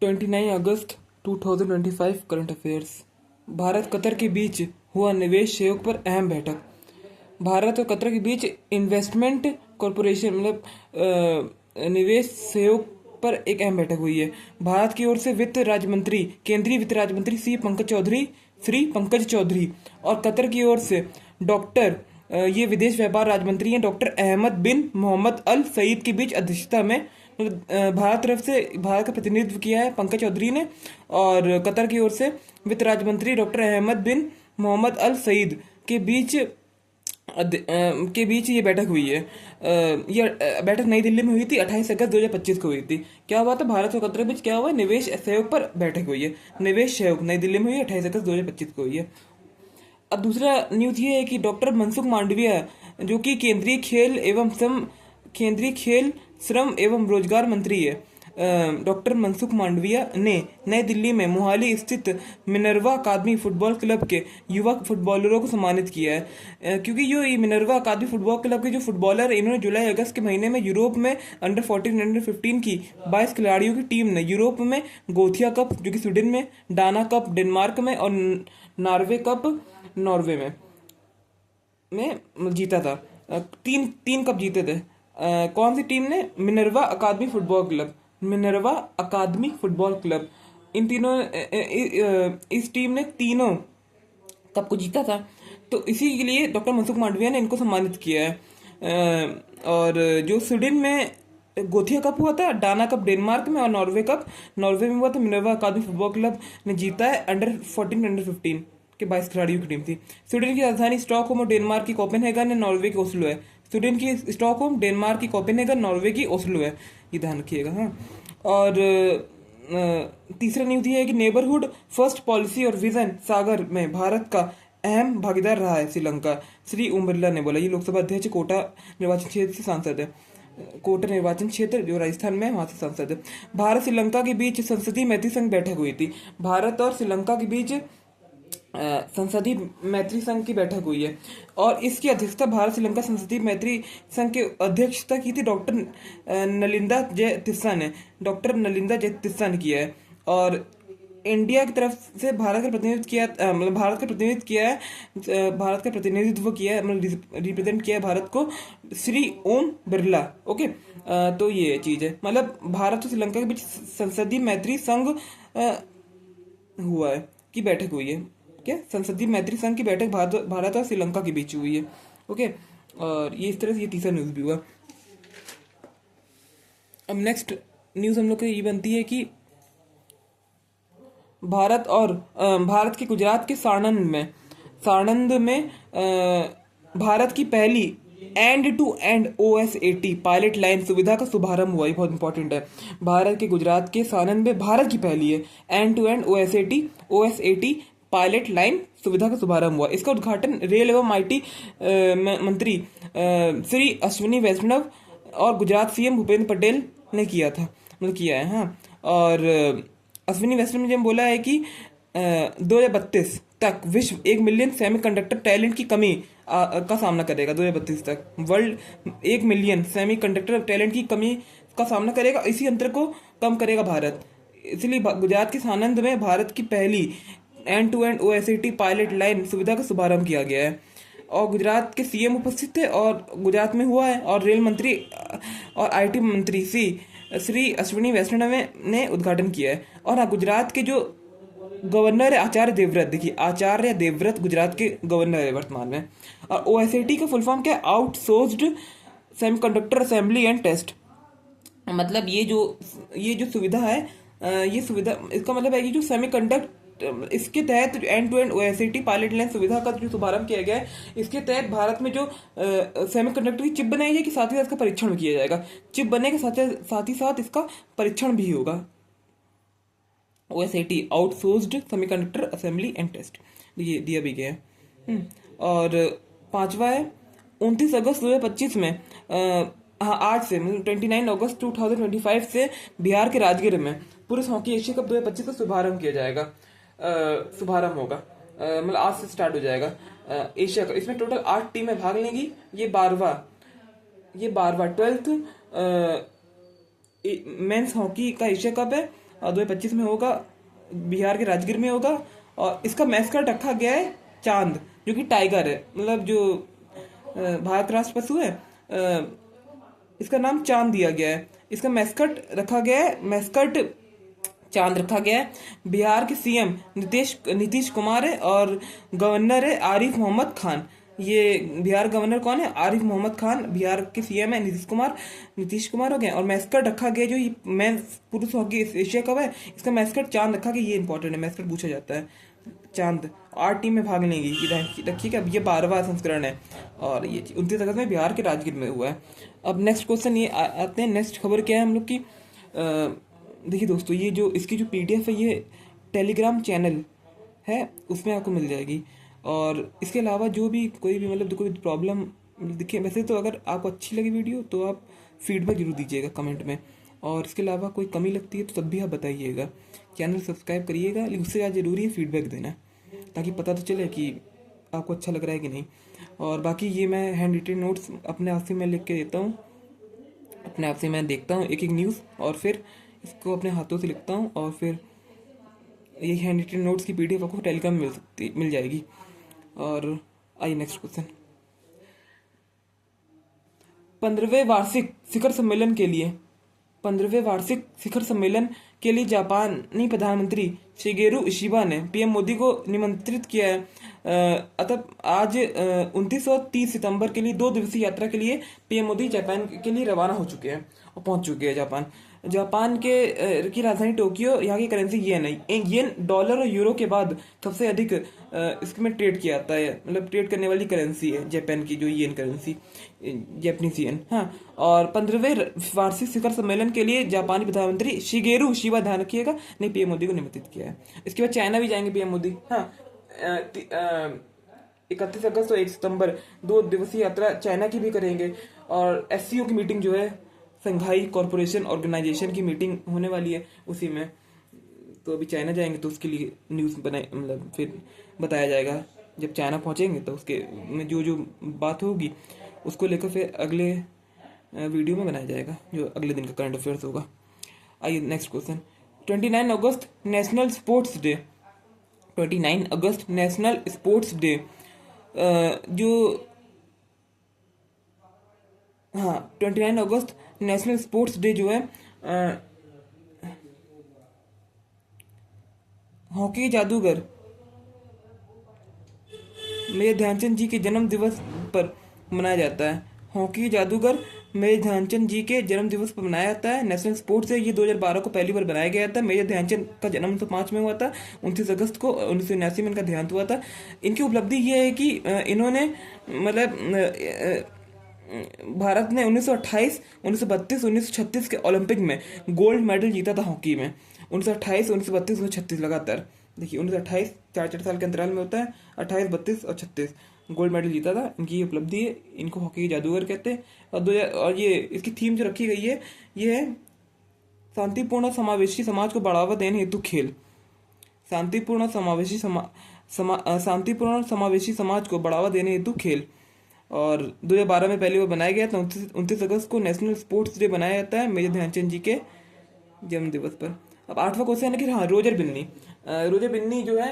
29 अगस्त 2025 current affairs. Bharat Qatar के बीच हुआ निवेश सहयोग पर अहम बैठक। भारत और कतर के बीच इन्वेस्टमेंट कॉरपोरेशन निवेश सहयोग पर एक अहम बैठक हुई है। भारत की ओर से केंद्रीय वित्त राज्य मंत्री श्री पंकज चौधरी और कतर की ओर से ये विदेश व्यापार राज्य मंत्री हैं डॉक्टर अहमद बिन मोहम्मद अल सईद के बीच अध्यक्षता में भारत का प्रतिनिधित्व किया है पंकज चौधरी ने, और कतर की ओर से वित्त राज्य मंत्री डॉक्टर अहमद बिन मोहम्मद अल सईद के बीच ये बैठक हुई है। ये बैठक नई दिल्ली में हुई थी, 28 अगस्त 2025 को हुई थी। क्या हुआ था? भारत और कतर के बीच क्या हुआ? निवेश सहयोग पर बैठक हुई है। निवेश सहयोग नई दिल्ली में हुई, 28 अगस्त 2025 को हुई है। अब दूसरा न्यूज ये है कि डॉक्टर मनसुख मांडविया, जो कि केंद्रीय खेल श्रम एवं रोजगार मंत्री है, डॉक्टर मनसुख मांडविया ने नई दिल्ली में मोहाली स्थित मिनर्वा अकादमी फुटबॉल क्लब के युवा फुटबॉलरों को सम्मानित किया है। क्योंकि ये मिनर्वा अकादमी फुटबॉल क्लब के जो फुटबॉलर है, इन्होंने जुलाई अगस्त के महीने में यूरोप में अंडर 14 अंडर 15 की 22 खिलाड़ियों की टीम ने यूरोप में गोथिया कप, जो कि स्वीडन में, डाना कप डेनमार्क में और नॉर्वे कप नॉर्वे में जीता था। तीन कप जीते थे। कौन सी टीम ने? मिनर्वा अकादमी फुटबॉल क्लब। इन तीनों इस टीम ने तीनों कप को जीता था। तो इसी के लिए डॉक्टर मनसुख मांडविया ने इनको सम्मानित किया है। और जो स्वीडन में गोथिया कप हुआ था, डाना कप डेनमार्क में और नॉर्वे में हुआ था, मिनर्वा अकादमी फुटबॉल क्लब ने जीता है। अंडर 14 अंडर 15 के 22 खिलाड़ियों की टीम थी। स्वीडन की राजधानी स्टॉकहोम और डेनमार्क की कोपेनहेगन है, नॉर्वे की ओस्लो है। स्वीडन की स्टॉकहोम, डेनमार्क की कोपेनहेगन, नॉर्वे की ओस्लो है। ये ध्यान रखिएगा। हाँ। और तीसरा न्यूज ये है कि नेबरहुड फर्स्ट पॉलिसी और विजन सागर में भारत का अहम भागीदार रहा है श्रीलंका, श्री ओम बिरला ने बोला। ये लोकसभा अध्यक्ष कोटा निर्वाचन क्षेत्र से सांसद है। कोटा निर्वाचन क्षेत्र जो राजस्थान में है, वहां से सांसद है। भारत श्रीलंका के बीच संसदीय मैत्री संघ बैठक हुई थी। भारत और श्रीलंका के बीच संसदीय मैत्री संघ की बैठक हुई है, और इसकी अध्यक्षता भारत श्रीलंका संसदीय मैत्री संघ की अध्यक्षता की थी डॉक्टर नलिंदा जय तिस्सा ने किया है। और इंडिया की तरफ से भारत का प्रतिनिधित्व किया है, रिप्रेजेंट किया है भारत को श्री ओम बिरला। ओके। तो ये चीज है, मतलब भारत और श्रीलंका के बीच संसदीय मैत्री संघ हुआ है की बैठक हुई है। क्या? संसदीय मैत्री संघ की बैठक भारत और श्रीलंका के बीच हुई है। ओके। और ये इस तरह से ये तीसरा न्यूज भी हुआ। अब नेक्स्ट न्यूज हम लोग की ये बनती है कि भारत के गुजरात के साणंद में भारत की पहली end to end OSAT pilot line सुविधा का शुभारंभ हुआ। ये बहुत इंपॉर्टेंट है। भारत के गुजरात के साणंद में भारत की पहली है end to end OSAT pilot line सुविधा का शुभारंभ हुआ। इसका उद्घाटन रेल एवं IT मंत्री श्री अश्विनी वैष्णव और गुजरात CM भूपेंद्र पटेल ने किया है। हाँ। और अश्विनी वैष्णव ने जब बोला है कि 2032 तक विश्व 1 मिलियन सेमीकंडक्टर टैलेंट की कमी का सामना करेगा। 2032 तक वर्ल्ड 1 मिलियन सेमीकंडक्टर टैलेंट की कमी का सामना करेगा। इसी अंतर को कम करेगा भारत। इसलिए गुजरात के सानंद में भारत की पहली end to end OSAT pilot line सुविधा का शुभारंभ किया गया है, और गुजरात के CM उपस्थित थे और गुजरात में हुआ है, और रेल मंत्री और IT मंत्री श्री अश्विनी वैष्णव ने उद्घाटन किया है। और हाँ, गुजरात के जो गवर्नर है आचार्य देवव्रत गुजरात के गवर्नर है वर्तमान में। और OSAT का फुल फॉर्म क्या है? Outsourced semiconductor assembly and test. मतलब ये जो सुविधा है, ये सुविधा, इसका मतलब है कि जो इसके तहत end to end OSAT pilot line सुविधा का जो शुभारंभ किया गया है, इसके तहत भारत में जो सेमीकंडक्टर की चिप बनाई जाएगी, साथ ही साथ इसका परीक्षण भी किया जाएगा। चिप बनेगा, साथ ही साथ इसका परीक्षण भी होगा। OSAT outsourced semiconductor assembly and test ये दिया भी गया है। और पांचवा है 29 अगस्त 2025 में आज से 29 अगस्त 2025 से बिहार के राजगीर में पुरुष हॉकी एशिया कप 2025 का शुभारंभ किया जाएगा। शुभारंभ होगा, मतलब आज से स्टार्ट हो जाएगा एशिया कप। इसमें टोटल 8 टीमें भाग लेंगी। ये 12वां 12th मेंस हॉकी का एशिया कप है, और 2025 में होगा बिहार के राजगीर में होगा। और इसका मैस्कट रखा गया है चांद, जो कि टाइगर है, मतलब जो भारत राष्ट्र पशु है, इसका नाम चांद दिया गया है। इसका मैस्कट रखा गया है, मैस्कट चांद रखा गया है। बिहार के सीएम नीतीश कुमार है और गवर्नर है आरिफ मोहम्मद खान। ये बिहार गवर्नर कौन है? आरिफ मोहम्मद खान। बिहार के सीएम है नीतीश कुमार हो गए। और मैस्कट रखा गया जो ये मेंस पुरुष हॉकी एशिया कप है, इसका मैस्कट चांद रखा गया। ये इंपॉर्टेंट है, मैस्कट पूछा जाता है चांद। 8 टीम में भाग लेंगी, रखिएगा। अब ये 12वां संस्करण है और ये 29 अगस्त में बिहार के राजगीर में हुआ है। अब नेक्स्ट क्वेश्चन ये आते हैं, नेक्स्ट खबर क्या है हम लोग की। देखिए दोस्तों, ये जो इसकी जो पीडीएफ है ये टेलीग्राम चैनल है, उसमें आपको मिल जाएगी। और इसके अलावा जो भी कोई भी मतलब कोई प्रॉब्लम दिखे, वैसे तो अगर आपको अच्छी लगी वीडियो तो आप फीडबैक जरूर दीजिएगा कमेंट में। और इसके अलावा कोई कमी लगती है तो तब भी आप बताइएगा। चैनल सब्सक्राइब करिएगा, लेकिन उससे ज़्यादा जरूरी है फीडबैक देना, ताकि पता तो चले कि आपको अच्छा लग रहा है कि नहीं। और बाकी ये मैं हैंड रिटेन नोट्स अपने आप से मैं लिख के देता हूँ, अपने आप से मैं देखता हूँ एक एक न्यूज़ और फिर इसको अपने हाथों से लिखता हूँ। और फिर ये हैंड रिटेन नोट्स की पीडीएफ आपको टेलीग्राम में मिल जाएगी। और आइए नेक्स्ट क्वेश्चन। 15वें वार्षिक शिखर सम्मेलन के लिए 15वें वार्षिक शिखर सम्मेलन के लिए जापानी प्रधानमंत्री शिगेरू इशिबा ने पीएम मोदी को निमंत्रित किया है। अतः आज 29 और 30 सितंबर के लिए 2 दिवसीय यात्रा के लिए पीएम मोदी जापान के लिए रवाना हो चुके हैं और पहुंच चुके हैं जापान की राजधानी टोक्यो। यहाँ की करेंसी येन है। येन डॉलर और यूरो के बाद सबसे अधिक इसमें ट्रेड किया जाता है, मतलब ट्रेड करने वाली करेंसी है जापान की जो येन करेंसी, जापानीज येन। हाँ, और 15वें वार्षिक शिखर सम्मेलन के लिए जापानी प्रधानमंत्री शिगेरू इशिबा, ध्यान रखिएगा, ने पीएम मोदी को निमंत्रित किया है। इसके बाद चाइना भी जाएंगे पीएम मोदी। हाँ, 31 अगस्त और 1 सितंबर 2 दिवसीय यात्रा चाइना की भी करेंगे। और एससीओ की मीटिंग जो है, संघाई कॉरपोरेशन ऑर्गेनाइजेशन की मीटिंग होने वाली है उसी में। तो अभी चाइना जाएंगे तो उसके लिए न्यूज़ बनाए, मतलब फिर बताया जाएगा। जब चाइना पहुंचेंगे तो उसके में जो जो बात होगी उसको लेकर फिर अगले वीडियो में बनाया जाएगा, जो अगले दिन का करंट अफेयर्स होगा। आइए नेक्स्ट क्वेश्चन। 29 अगस्त नेशनल स्पोर्ट्स डे। 29 अगस्त नेशनल स्पोर्ट्स डे जो, हाँ, 29 अगस्त नेशनल स्पोर्ट्स डे जो है हॉकी जादूगर मेजर ध्यानचंद जी के जन्म दिवस पर मनाया जाता है। हॉकी जादूगर मेजर ध्यानचंद जी के जन्म दिवस पर मनाया जाता है। नेशनल स्पोर्ट्स डे ये 2012 को पहली बार बनाया गया था। मेजर ध्यानचंद का जन्म 1905 में हुआ था। 29 अगस्त को 1979 में इनका देहांत हुआ था। इनकी उपलब्धि ये है कि इन्होंने मतलब भारत ने 1928, 1932, 1936 के ओलंपिक में गोल्ड मेडल जीता था हॉकी में। 1928, 1932, 1936 लगातार। देखिए 1928 4 साल के अंतराल में होता है, 28, 32 और 36 गोल्ड मेडल जीता था। इनकी ये उपलब्धि है, इनको हॉकी के जादूगर कहते हैं। और ये इसकी थीम जो रखी गई है ये है शांतिपूर्ण और समावेशी समाज को बढ़ावा देने हेतु खेल। शांतिपूर्ण और समावेशी समाज को बढ़ावा देने हेतु खेल। और 2012 में पहली बार बनाया गया था। 29 अगस्त को नेशनल स्पोर्ट्स डे बनाया जाता है मेजर ध्यानचंद जी के जन्म दिवस पर। अब 8वां क्वेश्चन है कि हाँ, रोजर बिन्नी जो है,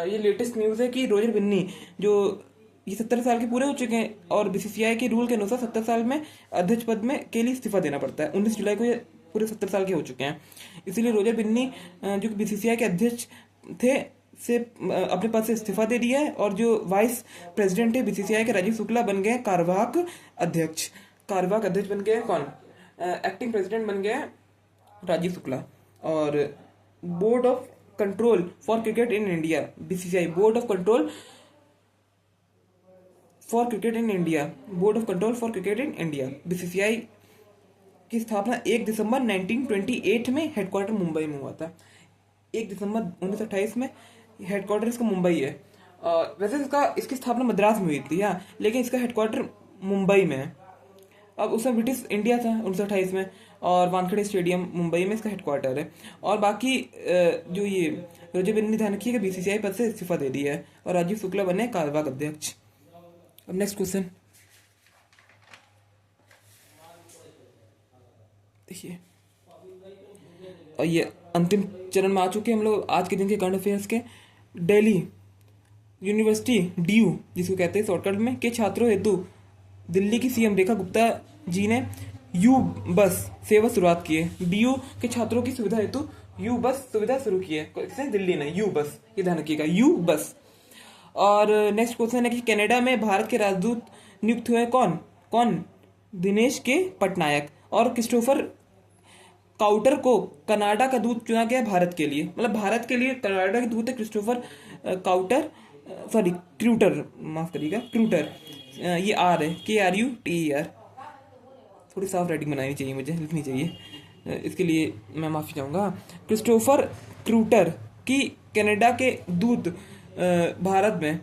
ये लेटेस्ट न्यूज़ है कि रोजर बिन्नी जो ये 70 साल के पूरे हो चुके हैं और बीसीसीआई के रूल के अनुसार 70 साल में अध्यक्ष पद में के लिए इस्तीफा देना पड़ता है। 19 जुलाई को ये पूरे 70 साल के हो चुके हैं। इसीलिए रोजर बिन्नी जो बीसीसीआई के अध्यक्ष थे से अपने पद से इस्तीफा दे दिया है। और जो वाइस प्रेसिडेंट है बीसीसीआई के राजीव शुक्ला बन गए कार्यवाहक अध्यक्ष बन गए। कौन? एक्टिंग प्रेसिडेंट बन गए राजीव शुक्ला। और board of control for cricket in India, BCCI board of control for cricket in India, BCCI की स्थापना 1 दिसंबर 1928 में हेडक्वार्टर मुंबई में हुआ था। 1 दिसंबर 1928 में हेडक्वार्टर इसका मुंबई है। वैसे इसकी स्थापना मद्रास में हुई थी, हाँ, लेकिन इसका हेडक्वार्टर मुंबई में है। अब उसमें ब्रिटिश इंडिया था 1928 में, और वानखेड़े स्टेडियम मुंबई में इसका हेडक्वार्टर है। और बाकी जो ये रोजर बिन्नी, ध्यान रखिएगा, बीसीसीआई पद से इस्तीफा दे दिया है और राजीव शुक्ला बने कार्यवाहक अध्यक्ष। अब नेक्स्ट क्वेश्चन देखिए, और ये अंतिम चरण में आ चुके हैं हम लोग आज के दिन के करंट अफेयर्स के। दिल्ली यूनिवर्सिटी डीयू जिसको कहते हैं शॉर्टकट में के छात्रों हेतु दिल्ली की सीएम रेखा गुप्ता जी ने यू बस सेवा शुरुआत की है। डीयू के छात्रों की सुविधा हेतु यू बस सुविधा शुरू की है किसने? दिल्ली ने। यू बस, ये ध्यान रखिएगा, यू बस। और नेक्स्ट क्वेश्चन है कि कनाडा में भारत के राजदूत नियुक्त हुए कौन? कौन? दिनेश के पटनायक। और क्रिस्टोफर काउटर को कनाडा का दूत चुना गया भारत के लिए, मतलब भारत के लिए कनाडा के दूत है क्रिस्टोफर काउटर, सॉरी क्रूटर, माफ करिएगा क्रूटर, ये आर है, KRUTER। थोड़ी साफ राइटिंग बनानी चाहिए, मुझे लिखनी चाहिए, इसके लिए मैं माफ़ी चाहूँगा। क्रिस्टोफर क्रूटर की कनाडा के दूत भारत में,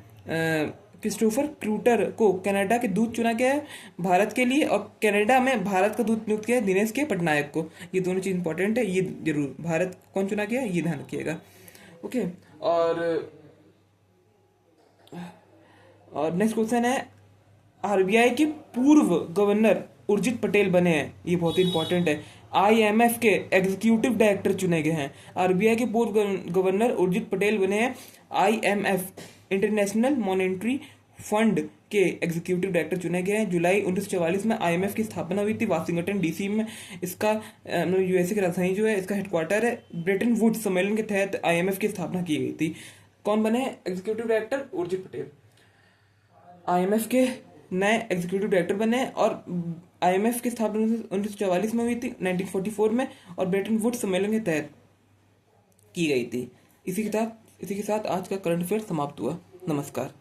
क्रिस्टोफर क्रूटर को कनाडा के दूत चुना गया है भारत के लिए, और कनाडा में भारत का दूत नियुक्त किया है दिनेश के पटनायक को। ये दोनों चीज़ इंपॉर्टेंट है, ये जरूर भारत कौन चुना गया ये ध्यान रखिएगा। ओके, और नेक्स्ट क्वेश्चन है आरबीआई के पूर्व गवर्नर उर्जित पटेल बने हैं, ये बहुत ही इंपॉर्टेंट है। IMF के एग्जीक्यूटिव डायरेक्टर चुने गए हैं। आरबीआई के पूर्व गवर्नर उर्जित पटेल बने हैं IMF इंटरनेशनल मॉनेटरी फंड के एग्जीक्यूटिव डायरेक्टर चुने गए हैं। जुलाई 1944 में IMF की स्थापना हुई थी वाशिंगटन DC में। इसका USA की राजधानी जो है, इसका हेडक्वार्टर है। ब्रेटन वुड्स सम्मेलन के तहत IMF की स्थापना की गई थी। कौन बने executive director? Urjit Patel. IMF के नए एग्जीक्यूटिव डायरेक्टर बने, और IMF की स्थापना 1944 में हुई थी, 1944 में, और ब्रेटन वुड्स सम्मेलन के तहत की गई थी। इसी के साथ आज का करंट अफेयर समाप्त हुआ। नमस्कार।